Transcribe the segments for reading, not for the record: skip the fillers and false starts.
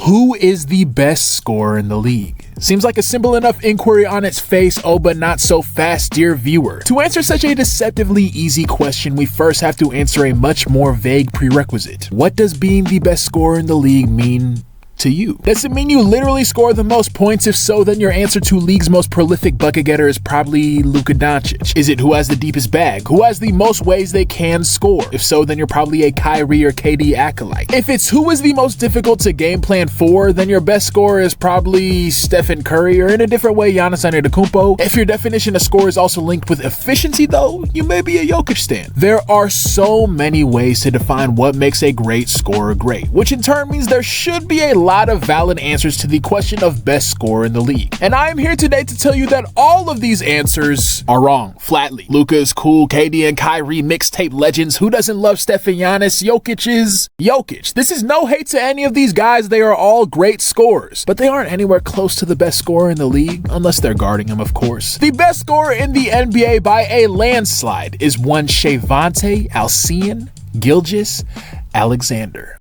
Who is the best scorer in the league? Seems like a simple enough inquiry on its face, oh but not so fast, dear viewer. To answer such a deceptively easy question, we first have to answer a much more vague prerequisite. What does being the best scorer in the league mean to you? Does it mean you literally score the most points? If so, then your answer to league's most prolific bucket getter is probably Luka Doncic. Is it who has the deepest bag? Who has the most ways they can score? If so, then you're probably a Kyrie or KD acolyte. If it's who is the most difficult to game plan for, then your best scorer is probably Stephen Curry, or in a different way, Giannis Antetokounmpo. If your definition of score is also linked with efficiency though, you may be a Jokic stan. There are so many ways to define what makes a great scorer great, which in turn means there should be a lot of valid answers to the question of best scorer in the league. And I am here today to tell you that all of these answers are wrong, flatly. Luka is cool, KD and Kyrie mixtape legends. Who doesn't love Steph and Giannis? Jokic is Jokic. This is no hate to any of these guys. They are all great scorers, but they aren't anywhere close to the best scorer in the league, unless they're guarding him, of course. The best scorer in the NBA by a landslide is one Shai Gilgeous-Alexander.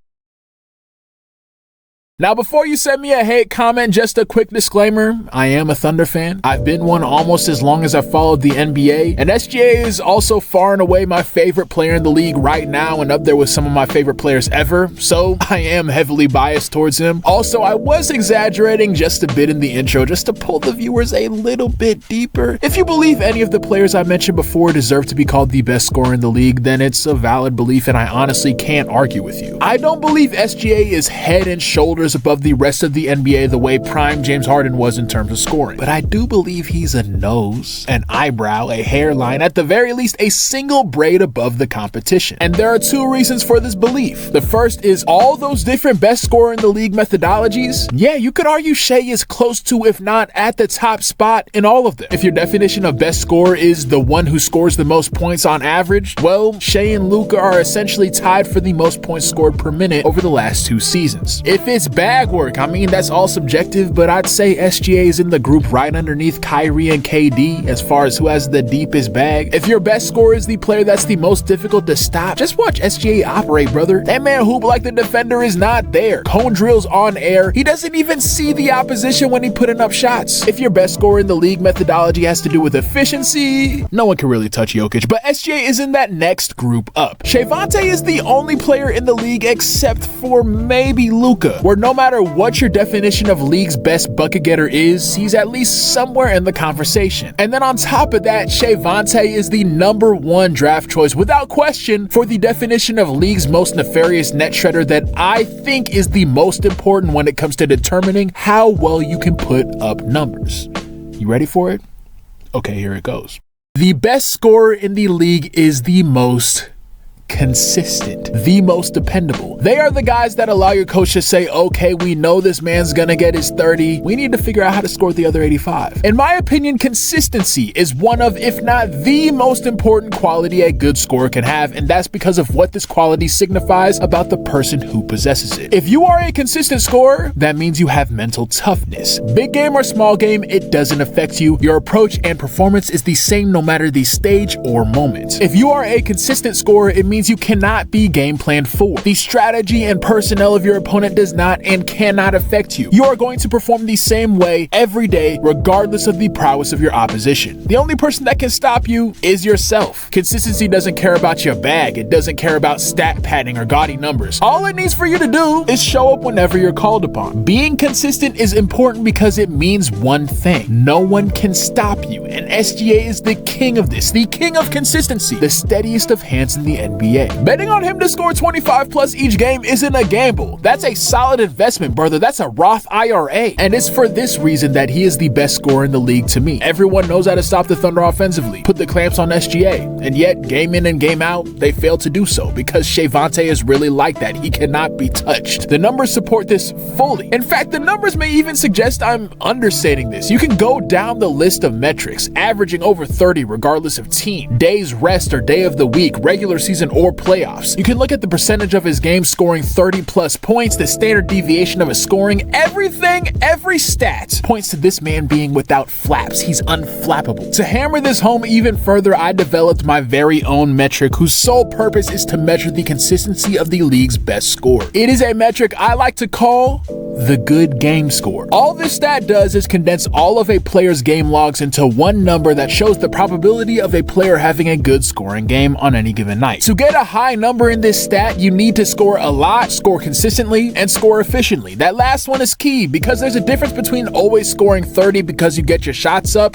Now, before you send me a hate comment, just a quick disclaimer. I am a Thunder fan. I've been one almost as long as I've followed the NBA. And SGA is also far and away my favorite player in the league right now and up there with some of my favorite players ever. So I am heavily biased towards him. Also, I was exaggerating just a bit in the intro just to pull the viewers a little bit deeper. If you believe any of the players I mentioned before deserve to be called the best scorer in the league, then it's a valid belief and I honestly can't argue with you. I don't believe SGA is head and shoulders above the rest of the NBA the way prime James Harden was in terms of scoring. But I do believe he's a nose, an eyebrow, a hairline, at the very least a single braid above the competition. And there are two reasons for this belief. The first is all those different best scorer in the league methodologies. Yeah, you could argue Shai is close to, if not at the top spot in all of them. If your definition of best scorer is the one who scores the most points on average, well, Shai and Luka are essentially tied for the most points scored per minute over the last 2 seasons. If it's bag work, I mean, that's all subjective, but I'd say SGA is in the group right underneath Kyrie and KD as far as who has the deepest bag. If your best scorer is the player that's the most difficult to stop, just watch SGA operate, brother. That man hoop like the defender is not there. Cone drills on air. He doesn't even see the opposition when he putting up shots. If your best scorer in the league methodology has to do with efficiency, no one can really touch Jokic, but SGA is in that next group up. Shai is the only player in the league except for maybe Luka, where no matter what your definition of league's best bucket getter is, he's at least somewhere in the conversation. And then on top of that, Shai is the #1 draft choice without question for the definition of league's most nefarious net shredder that I think is the most important when it comes to determining how well you can put up numbers. You ready for it? Okay, here it goes. The best scorer in the league is the most consistent, the most dependable. They are the guys that allow your coach to say, okay, we know this man's gonna get his 30. We need to figure out how to score the other 85. In my opinion, consistency is one of, if not the most important quality a good scorer can have, and that's because of what this quality signifies about the person who possesses it. If you are a consistent scorer, that means you have mental toughness. Big game or small game, it doesn't affect you. Your approach and performance is the same no matter the stage or moment. If you are a consistent scorer, it means you cannot be game planned for. The strategy and personnel of your opponent does not and cannot affect you. You are going to perform the same way every day, regardless of the prowess of your opposition. The only person that can stop you is yourself. Consistency doesn't care about your bag. It doesn't care about stat padding or gaudy numbers. All it needs for you to do is show up whenever you're called upon. Being consistent is important because it means one thing: no one can stop you. And SGA is the king of this, the king of consistency, the steadiest of hands in the NBA. Betting on him to score 25 plus each game isn't a gamble. That's a solid investment, brother. That's a Roth IRA. And it's for this reason that he is the best scorer in the league to me. Everyone knows how to stop the Thunder offensively, put the clamps on SGA, and yet game in and game out, they fail to do so because Shai is really like that. He cannot be touched. The numbers support this fully. In fact, the numbers may even suggest I'm understating this. You can go down the list of metrics, averaging over 30 regardless of team, days rest or day of the week, regular season or playoffs. You can look at the percentage of his game scoring 30 plus points, the standard deviation of his scoring, everything, every stat points to this man being without flaps. He's unflappable. To hammer this home even further, I developed my very own metric whose sole purpose is to measure the consistency of the league's best score. It is a metric I like to call the good game score. All this stat does is condense all of a player's game logs into one number that shows the probability of a player having a good scoring game on any given night. To get a high number in this stat, you need to score a lot, score consistently, and score efficiently. That last one is key because there's a difference between always scoring 30 because you get your shots up,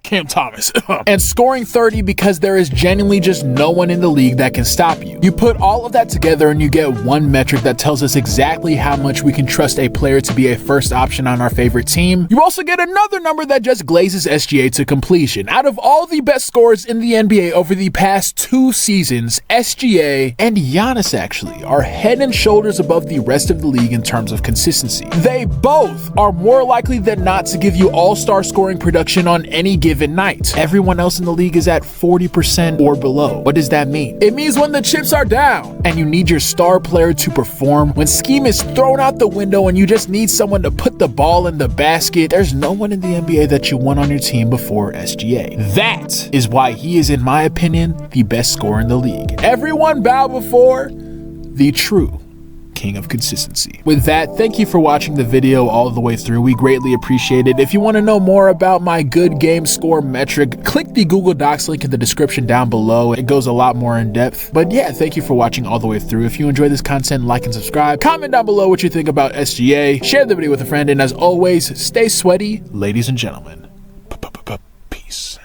Cam Thomas, and scoring 30 because there is genuinely just no one in the league that can stop you. You put all of that together and you get one metric that tells us exactly how much we can trust a player to be a first option on our favorite team. You also get another number that just glazes SGA to completion. Out of all the best scorers in the NBA over the past 2 seasons, SGA and Giannis actually are head and shoulders above the rest of the league in terms of consistency. They both are more likely than not to give you all-star scoring production on any given night. Everyone else in the league is at 40% or below. What does that mean? It means when the chips are down and you need your star player to perform, when scheme is thrown out the window and you just need someone to put the ball in the basket, there's no one in the NBA that you want on your team before SGA. That is why he is, in my opinion, the best scorer in the league. Everyone bow before the true king of consistency. With that, thank you for watching the video all the way through. We greatly appreciate it. If you want to know more about my good game score metric, click the Google Docs link in the description down below. It goes a lot more in depth. But yeah, thank you for watching all the way through. If you enjoy this content, like and subscribe. Comment down below what you think about SGA. Share the video with a friend. And as always, stay sweaty, ladies and gentlemen. Peace.